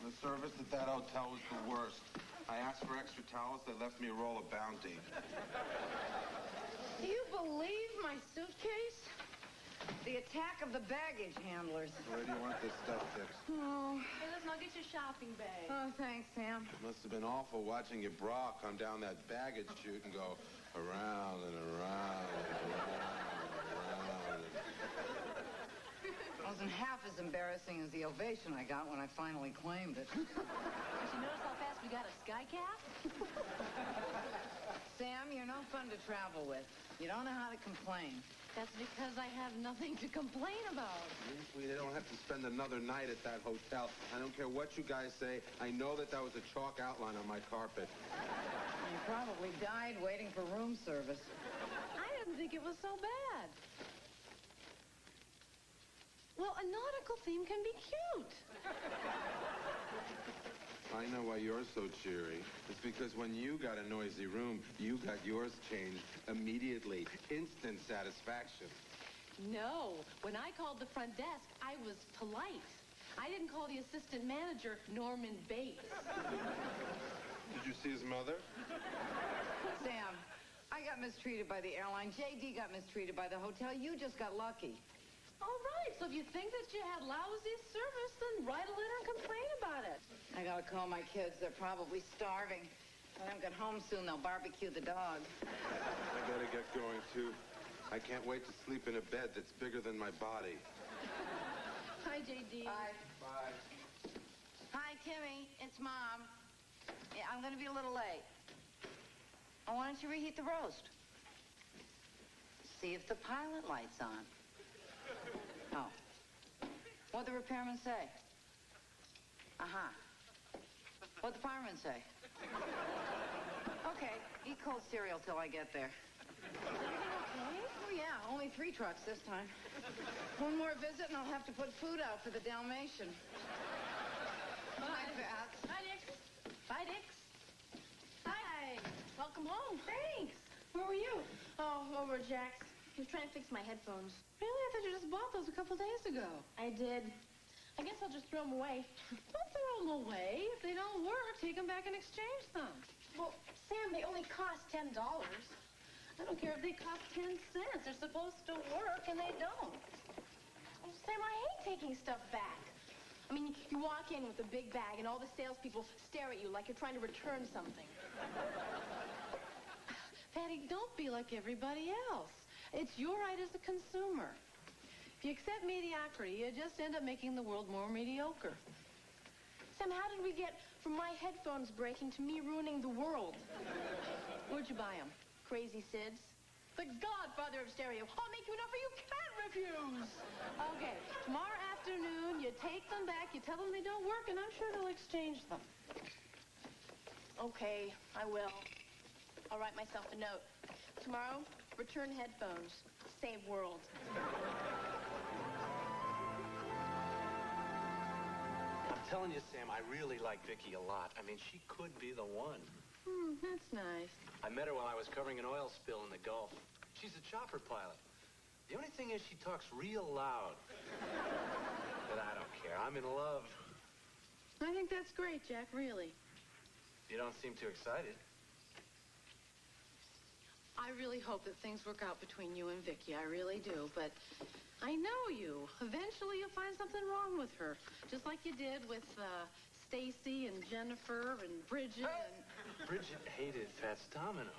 The service at that hotel was the worst. I asked for extra towels. They left me a roll of Bounty. Do you believe my suitcase? The attack of the baggage handlers. Where do you want this stuff fixed? Oh. Hey, listen, I'll get your shopping bag. Oh, thanks, Sam. It must have been awful watching your bra come down that baggage chute and go around and around and around and around. It wasn't half as embarrassing as the ovation I got when I finally claimed it. Did you notice how fast we got a sky cap? Sam, you're no fun to travel with. You don't know how to complain. That's because I have nothing to complain about. We don't have to spend another night at that hotel. I don't care what you guys say. I know that was a chalk outline on my carpet. You probably died waiting for room service. I didn't think it was so bad. Well, a nautical theme can be cute. I know why you're so cheery. It's because when you got a noisy room, you got yours changed immediately. Instant satisfaction. No. When I called the front desk, I was polite. I didn't call the assistant manager Norman Bates. Did you see his mother? Sam, I got mistreated by the airline. J.D. got mistreated by the hotel. You just got lucky. All right, so if you think that you had lousy service, then write a letter and complain about it. I gotta call my kids. They're probably starving. If I don't get home soon, they'll barbecue the dog. I gotta get going, too. I can't wait to sleep in a bed that's bigger than my body. Hi, J.D. Bye. Bye. Hi, Timmy. It's Mom. Yeah, I'm gonna be a little late. Oh, why don't you reheat the roast? See if the pilot light's on. Oh. What'd the repairman say? Uh-huh. What'd the fireman say? Okay, eat cold cereal till I get there. Okay. Oh, yeah, only 3 trucks this time. One more visit and I'll have to put food out for the Dalmatian. Bye, Bats. Bye, Dix. Bye, Dix. Hi. Welcome home. Thanks. Where were you? Oh, over at Jack's. He was trying to fix my headphones. Really? I thought you just bought those a couple days ago. I did. I guess I'll just throw them away. Don't throw them away. If they don't work, take them back and exchange them. Well, Sam, they only cost $10. I don't care if they cost 10 cents. They're supposed to work, and they don't. Oh, Sam, I hate taking stuff back. I mean, you walk in with a big bag, and all the salespeople stare at you like you're trying to return something. Patty, don't be like everybody else. It's your right as a consumer. If you accept mediocrity, you just end up making the world more mediocre. Sam, how did we get from my headphones breaking to me ruining the world? Where'd you buy them? Crazy Sid's. The godfather of stereo. I'll make you an offer you can't refuse. Okay, tomorrow afternoon, you take them back, you tell them they don't work, and I'm sure they'll exchange them. Okay, I will. I'll write myself a note. Tomorrow, return headphones. Save world. I'm telling you, Sam, I really like Vicky a lot. I mean, she could be the one. That's nice. I met her while I was covering an oil spill in the Gulf. She's a chopper pilot. The only thing is she talks real loud. But I don't care. I'm in love. I think that's great, Jack, really. You don't seem too excited. I really hope that things work out between you and Vicky. I really do. But I know you. Eventually you'll find something wrong with her. Just like you did with Stacy and Jennifer and Bridget and... Bridget hated Fats Domino.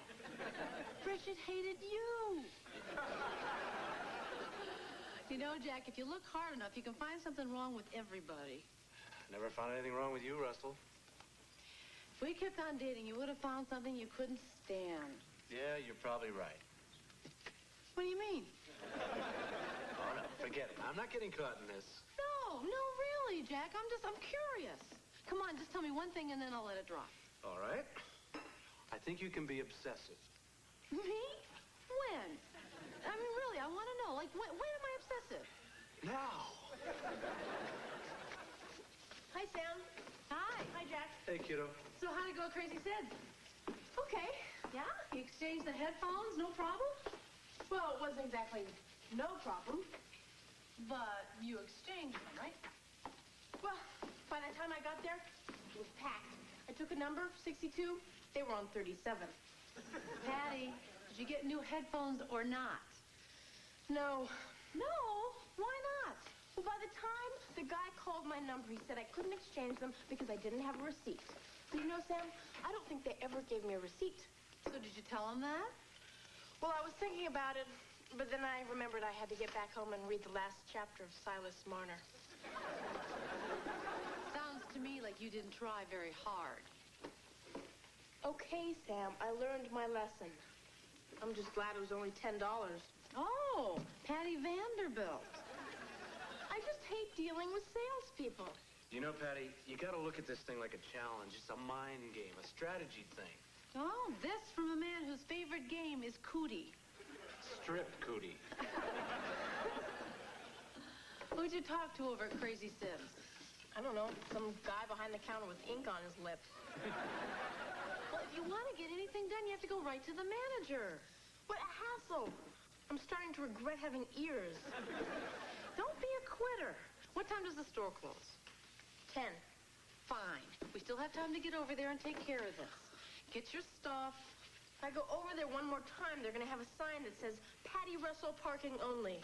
Bridget hated you. You know, Jack, if you look hard enough, you can find something wrong with everybody. Never found anything wrong with you, Russell. If we kept on dating, you would have found something you couldn't stand. Yeah, you're probably right. What do you mean? Oh, no, forget it. I'm not getting caught in this. No, really, Jack. I'm curious. Come on, just tell me one thing and then I'll let it drop. All right. I think you can be obsessive. Me? When? I mean, really, I want to know. Like, when am I obsessive? Now. Hi, Sam. Hi. Hi, Jack. Hey, kiddo. So how'd it go, Crazy Sid? Okay. Yeah? You exchanged the headphones, no problem? Well, it wasn't exactly no problem. But you exchanged them, right? Well, By the time I got there, it was packed. I took a number, 62. They were on 37. Patty, did you get new headphones or not? No. No? Why not? Well, by the time the guy called my number, he said I couldn't exchange them because I didn't have a receipt. But you know, Sam, I don't think they ever gave me a receipt. So did you tell him that? Well, I was thinking about it, but then I remembered I had to get back home and read the last chapter of Silas Marner. Sounds to me like you didn't try very hard. Okay, Sam, I learned my lesson. I'm just glad it was only $10. Oh, Patty Vanderbilt. I just hate dealing with salespeople. You know, Patty, you gotta look at this thing like a challenge. It's a mind game, a strategy thing. Oh, this from a man whose favorite game is cootie. Strip cootie. Who'd you talk to over at Crazy Sims? I don't know, some guy behind the counter with ink on his lip. Well, if you want to get anything done, you have to go right to the manager. What a hassle. I'm starting to regret having ears. Don't be a quitter. What time does the store close? 10. Fine. We still have time to get over there and take care of this. Get your stuff. If I go over there one more time, they're going to have a sign that says, Patty Russell parking only.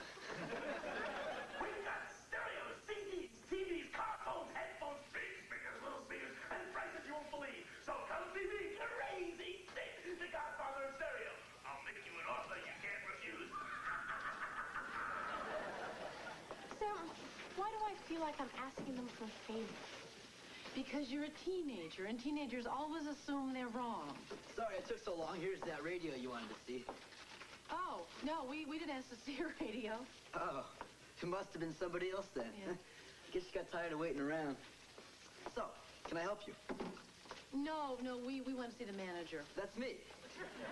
We've got stereos, CDs, TVs, car phones, headphones, big speakers, little speakers, and prices you won't believe. So come see me, Crazy Stick, the godfather of stereo. I'll make you an offer you can't refuse. Sam, why do I feel like I'm asking them for favors? Because you're a teenager, and teenagers always assume they're wrong. Sorry it took so long. Here's that radio you wanted to see. Oh, no, we didn't ask to see your radio. Oh, it must have been somebody else then. Yeah. Guess you got tired of waiting around. So, can I help you? No, we want to see the manager. That's me,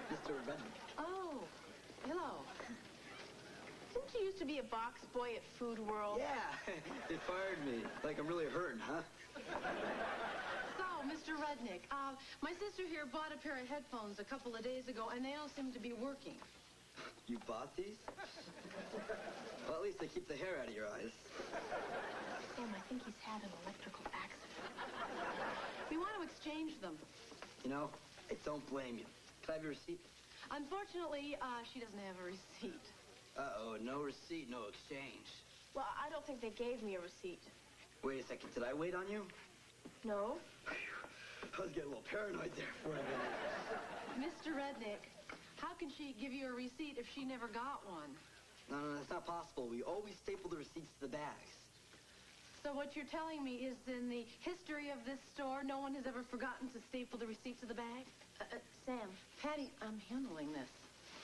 Mr. Redmond. Oh, hello. Didn't you used to be a box boy at Food World? Yeah, they fired me. Like I'm really hurting, huh? So, Mr. Rudnick, my sister here bought a pair of headphones a couple of days ago, and they don't seem to be working. You bought these? Well, at least they keep the hair out of your eyes. Sam, I think he's had an electrical accident. We want to exchange them. You know, I don't blame you. Can I have your receipt? Unfortunately, she doesn't have a receipt. Uh-oh, no receipt, no exchange. Well, I don't think they gave me a receipt. Wait a second, did I wait on you? No? I was getting a little paranoid there for a minute. Mr. Rednick, how can she give you a receipt if she never got one? No, that's not possible. We always staple the receipts to the bags. So what you're telling me is in the history of this store, no one has ever forgotten to staple the receipts to the bag? Sam, Patty, I'm handling this.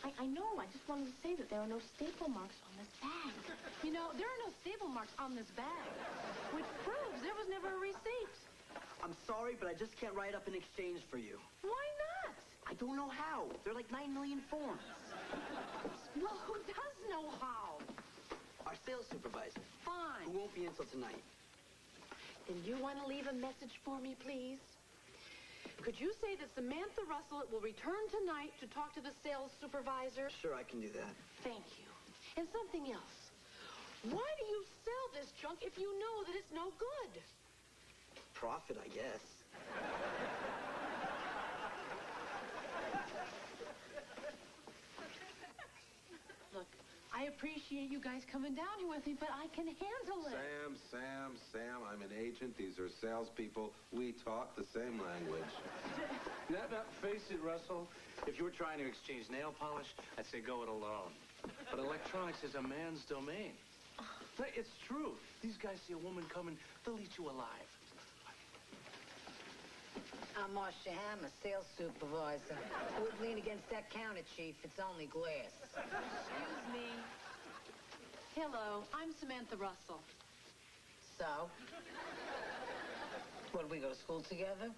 I know. I just wanted to say that there are no staple marks on this bag. You know, there are no staple marks on this bag, which proves there was never a receipt. I'm sorry, but I just can't write up an exchange for you. Why not? I don't know how. There are like 9 million forms. Well, who does know how? Our sales supervisor, Fine. who won't be until tonight. Then you want to leave a message for me, please? Could you say that Samantha Russell will return tonight to talk to the sales supervisor? Sure, I can do that. Thank you. And something else. Why do you sell this junk if you know that it's no good? Profit, I guess. Look, I appreciate you guys coming down here with me, but I can handle it. Sam, I'm an agent. These are salespeople. We talk the same language. Now, face it, Russell. If you were trying to exchange nail polish, I'd say go it alone. But electronics is a man's domain. It's true. These guys see a woman coming, they'll eat you alive. I'm Marcia Hammer, sales supervisor. I would lean against that counter, Chief. It's only glass. Excuse me. Hello, I'm Samantha Russell. So? What, we go to school together?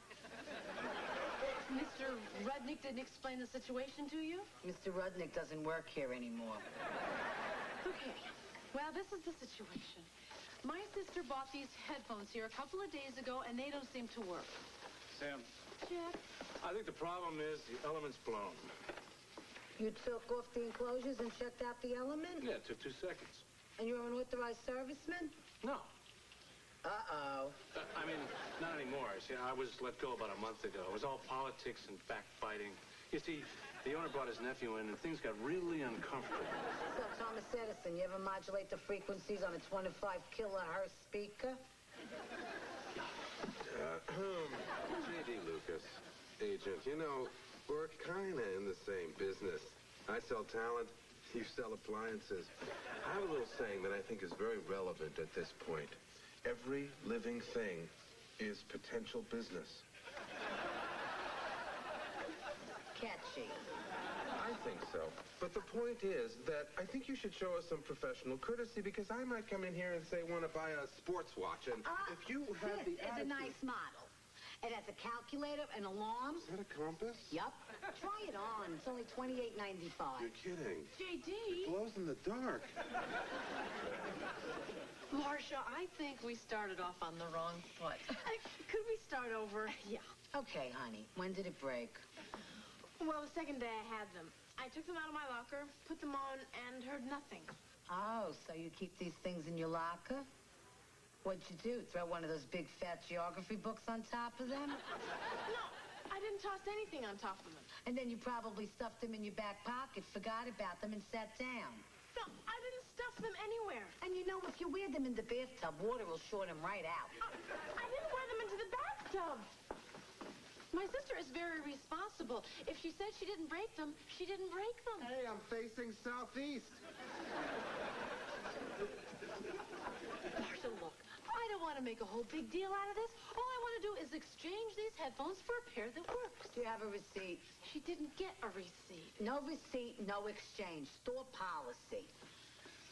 Mr. Rudnick didn't explain the situation to you? Mr. Rudnick doesn't work here anymore. Okay. Well, this is the situation. My sister bought these headphones here a couple of days ago, and they don't seem to work. Sam, Jack? I think the problem is the element's blown. You took off the enclosures and checked out the element? Yeah, it took 2 seconds. And you're an authorized serviceman? No. Uh-oh. I mean, not anymore. See, I was let go about a month ago. It was all politics and backbiting. You see, the owner brought his nephew in, and things got really uncomfortable. So, Thomas Edison, you ever modulate the frequencies on a 25 kilohertz speaker? J.D. Lucas, agent, you know, we're kind of in the same business. I sell talent, you sell appliances. I have a little saying that I think is very relevant at this point. Every living thing is potential business. Catchy. I think so. But the point is that I think you should show us some professional courtesy because I might come in here and say, want to buy a sports watch. And if you have This the is a nice model. It has a calculator, an alarm. Is that a compass? Yup. Try it on. It's only $28.95. You're kidding. JD. It glows in the dark. Marcia, I think we started off on the wrong foot. Could we start over? Yeah. Okay, honey. When did it break? Well, the second day I had them. I took them out of my locker, put them on, and heard nothing. Oh, so you keep these things in your locker? What'd you do? Throw one of those big fat geography books on top of them? No, I didn't toss anything on top of them. And then you probably stuffed them in your back pocket, forgot about them, and sat down. No, I didn't stuff them anywhere. And you know, if you wear them in the bathtub, water will short them right out. I didn't wear them into the bathtub. My sister is very responsible. If she said she didn't break them, she didn't break them. Hey, I'm facing southeast. Marcia, look, I don't want to make a whole big deal out of this. All I want to do is exchange these headphones for a pair that works. Do you have a receipt? She didn't get a receipt. No receipt, no exchange. Store policy.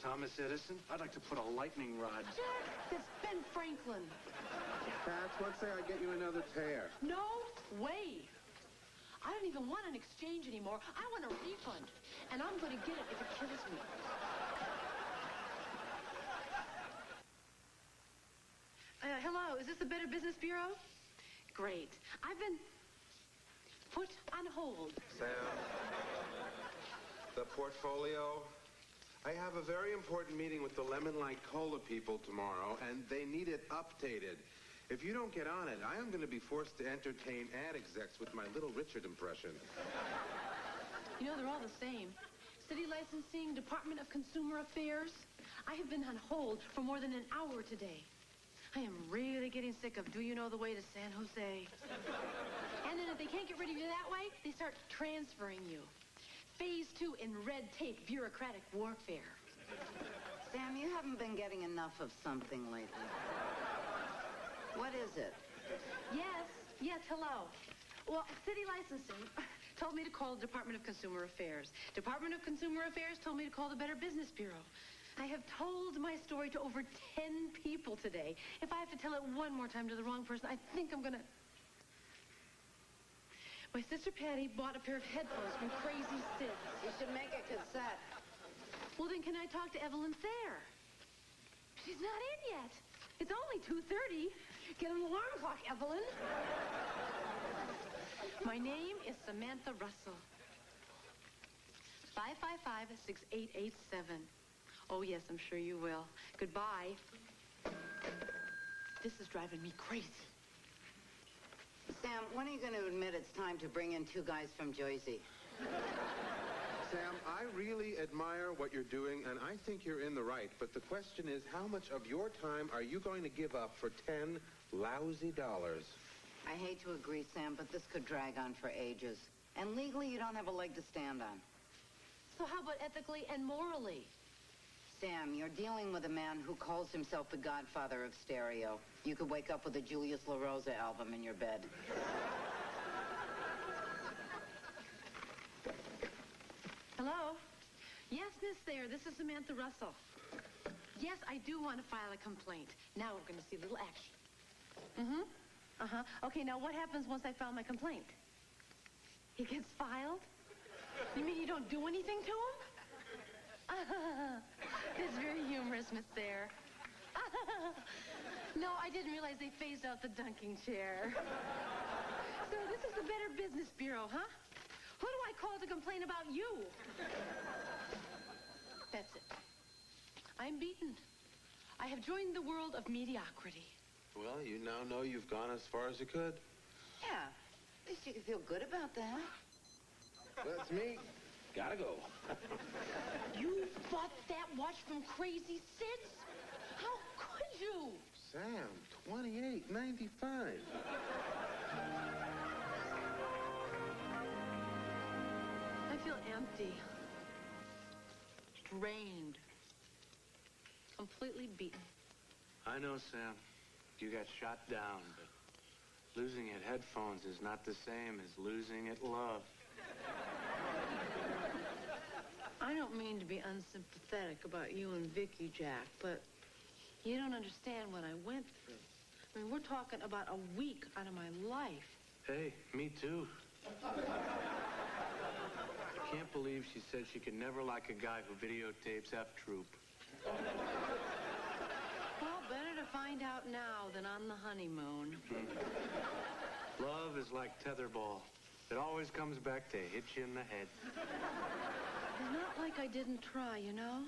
Thomas Edison, I'd like to put a lightning rod. Jack, that's Ben Franklin. Pat, let's say I get you another pair. No way. I don't even want an exchange anymore. I want a refund. And I'm going to get it if it kills me. Hello, is this the Better Business Bureau? Great. I've been put on hold. Sam, the portfolio. I have a very important meeting with the Lemon Light Cola people tomorrow, and they need it updated. If you don't get on it, I am going to be forced to entertain ad execs with my Little Richard impression. You know, they're all the same. City licensing, Department of Consumer Affairs. I have been on hold for more than an hour today. I am really getting sick of do you know the way to San Jose. And then if they can't get rid of you that way, they start transferring you. Phase 2 in red tape bureaucratic warfare. Sam, you haven't been getting enough of something lately. What is it? Yes, hello. Well, City Licensing told me to call the Department of Consumer Affairs. Department of Consumer Affairs told me to call the Better Business Bureau. I have told my story to over 10 people today. If I have to tell it one more time to the wrong person, I think I'm gonna... My sister Patty bought a pair of headphones from Crazy Sid. You should make a cassette. Well, then can I talk to Evelyn Thayer? She's not in yet. It's only 2:30. Get an alarm clock, Evelyn. My name is Samantha Russell. 555-6887. Oh, yes, I'm sure you will. Goodbye. This is driving me crazy. Sam, when are you going to admit it's time to bring in two guys from Jersey? Sam, I really admire what you're doing, and I think you're in the right. But the question is, how much of your time are you going to give up for 10 lousy dollars? I hate to agree, Sam, but this could drag on for ages. And legally, you don't have a leg to stand on. So how about ethically and morally? Sam, you're dealing with a man who calls himself the godfather of stereo. You could wake up with a Julius LaRosa album in your bed. Hello? Yes, Miss Thayer, this is Samantha Russell. Yes, I do want to file a complaint. Now we're going to see a little action. Okay, now what happens once I file my complaint? It gets filed? You mean you don't do anything to him? It's very humorous, Miss Thayer. No, I didn't realize they phased out the dunking chair. So this is the Better Business Bureau, huh? Who do I call to complain about you? That's it. I'm beaten. I have joined the world of mediocrity. Well, you now know you've gone as far as you could. Yeah, at least you can feel good about that. That's me. Gotta go. You bought that watch from Crazy Sid's? How could you? Sam, $28.95. I feel empty. Drained. Completely beaten. I know, Sam. You got shot down, but losing at headphones is not the same as losing at love. I don't mean to be unsympathetic about you and Vicky, Jack, but you don't understand what I went through. I mean, we're talking about a week out of my life. Hey, me too. I can't believe she said she could never like a guy who videotapes F Troop. Well, better to find out now than on the honeymoon. Love is like tetherball. It always comes back to hit you in the head. It's not like I didn't try, you know?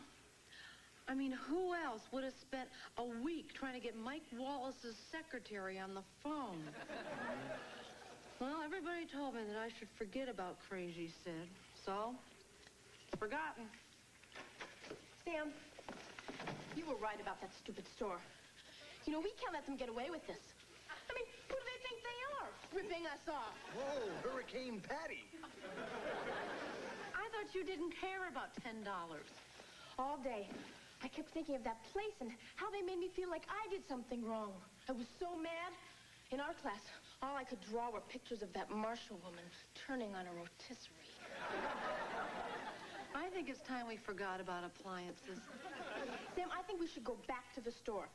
I mean, who else would have spent a week trying to get Mike Wallace's secretary on the phone? Well, everybody told me that I should forget about Crazy Sid. So, forgotten. Sam, you were right about that stupid store. You know, we can't let them get away with this. I mean, who do they think they are, ripping us off? Whoa, Hurricane Patty. I thought you didn't care about $10. All day, I kept thinking of that place and how they made me feel like I did something wrong. I was so mad. In our class, all I could draw were pictures of that Marshall woman turning on a rotisserie. I think it's time we forgot about appliances. Sam, I think we should go back to the store.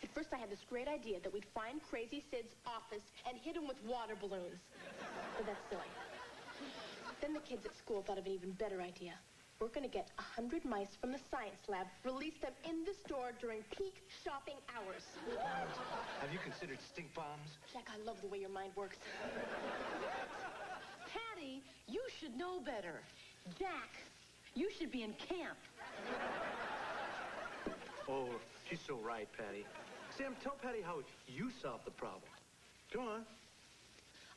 At first, I had this great idea that we'd find Crazy Sid's office and hit him with water balloons. But that's silly. Then the kids at school thought of an even better idea. We're going to get 100 mice from the science lab, release them in the store during peak shopping hours. Have you considered stink bombs? Jack, I love the way your mind works. Patty, you should know better. Jack, you should be in camp. Oh, she's so right, Patty. Sam, tell Patty how you solved the problem. Go on.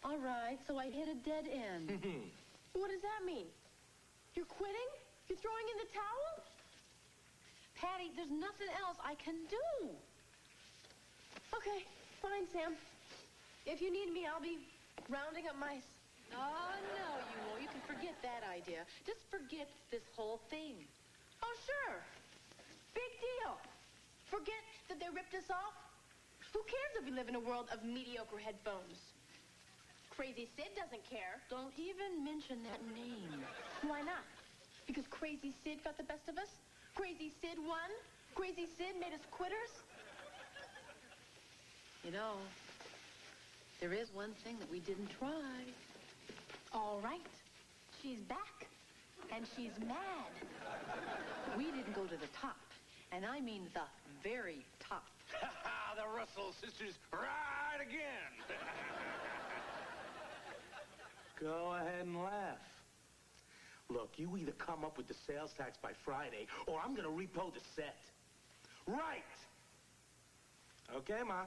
All right, so I hit a dead end. What does that mean? You're quitting? You're throwing in the towel? Patty, there's nothing else I can do. Okay, fine, Sam. If you need me, I'll be rounding up mice. Oh, no, you won't. You can forget that idea. Just forget this whole thing. Oh, sure. Big deal. Forget that they ripped us off. Who cares if we live in a world of mediocre headphones? Crazy Sid doesn't care. Don't even mention that name. Why not? Because Crazy Sid got the best of us? Crazy Sid won? Crazy Sid made us quitters? You know, there is one thing that we didn't try. All right. She's back. And she's mad. We didn't go to the top. And I mean the very top. The Russell sisters right again. Go ahead and laugh. Look, you either come up with the sales tax by Friday, or I'm going to repo the set. Right. Okay, Ma.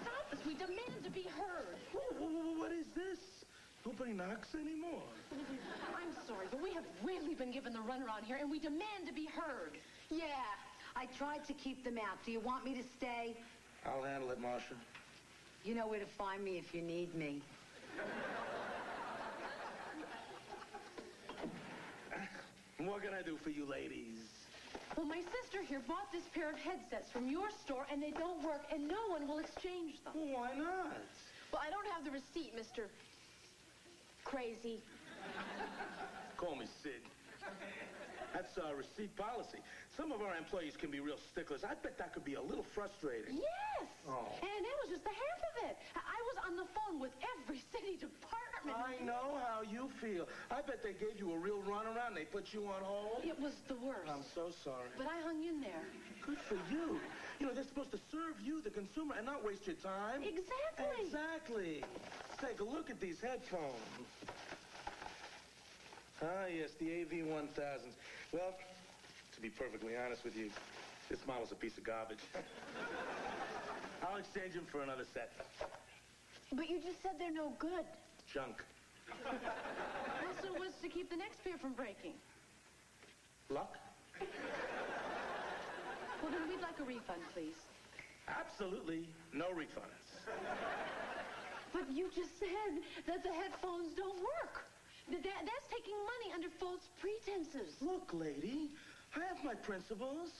Stop us. We demand to be heard. What is this? Nobody knocks anymore. I'm sorry, but we have really been given the runaround here, and we demand to be heard. Yeah. I tried to keep them out. Do you want me to stay? I'll handle it, Marcia. You know where to find me if you need me. What can I do for you ladies? Well, my sister here bought this pair of headsets from your store, and they don't work, and no one will exchange them. Well, why not? Well, I don't have the receipt, Mr. Crazy. Call me Sid. That's our receipt policy. Some of our employees can be real sticklers. I bet that could be a little frustrating. Yes! Oh. And it was just the half of it. I was on the phone with every city department. I know how you feel. I bet they gave you a real runaround. They put you on hold. It was the worst. I'm so sorry. But I hung in there. Good for you. You know, they're supposed to serve you, the consumer, and not waste your time. Exactly. Exactly. Take a look at these headphones. Ah, yes, the AV-1000s. Well, to be perfectly honest with you, This model's a piece of garbage. I'll exchange him for another set. But you just said they're no good. Junk. Also, what's to keep the next pair from breaking? Luck? Well, then we'd like a refund, please. Absolutely no refunds. But you just said that the headphones don't work. That's taking money under false pretenses. Look, lady, I have my principles.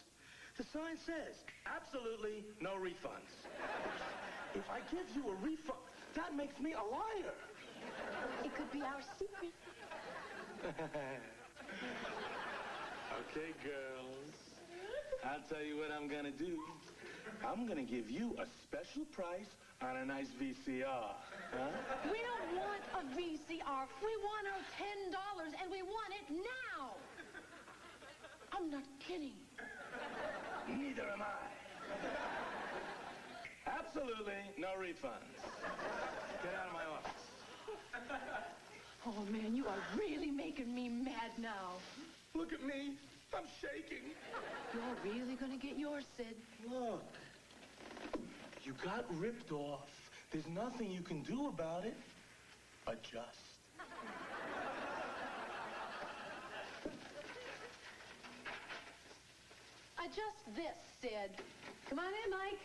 The sign says, absolutely no refunds. If I give you a refund, that makes me a liar. It could be our secret. Okay, girls. I'll tell you what I'm gonna do. I'm gonna give you a special price on a nice VCR. Huh? We don't want a VCR. We want our $10, and we want it now. I'm not kidding. Neither am I. Absolutely no refunds. Get out of my office. Oh, man, you are really making me mad now. Look at me. I'm shaking. You're really gonna get yours, Sid. Look. You got ripped off. There's nothing you can do about it. Adjust. Adjust this, Sid. Come on in, Mike.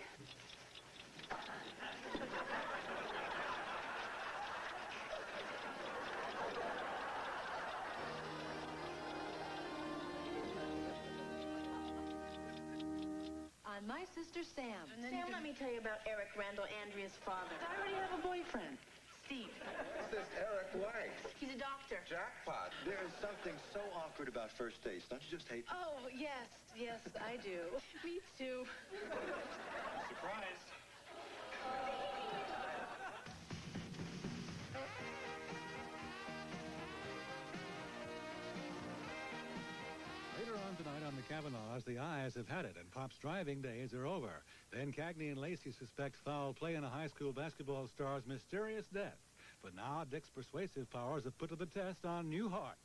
I'm my sister, Sam. Sam, let me tell you about Eric Randall, Andrea's father. I already have a boyfriend. Steve. What's this Eric like? He's a doctor. Jackpot. There is something so awkward about first dates. Don't you just hate them? Oh, yes, I do. Me too. Surprise. Later on tonight on the Kavanaughs, the Eyes have had it, and Pop's driving days are over. Then Cagney and Lacey suspect foul play in a high school basketball star's mysterious death. But now Dick's persuasive powers have put to the test on Newhart.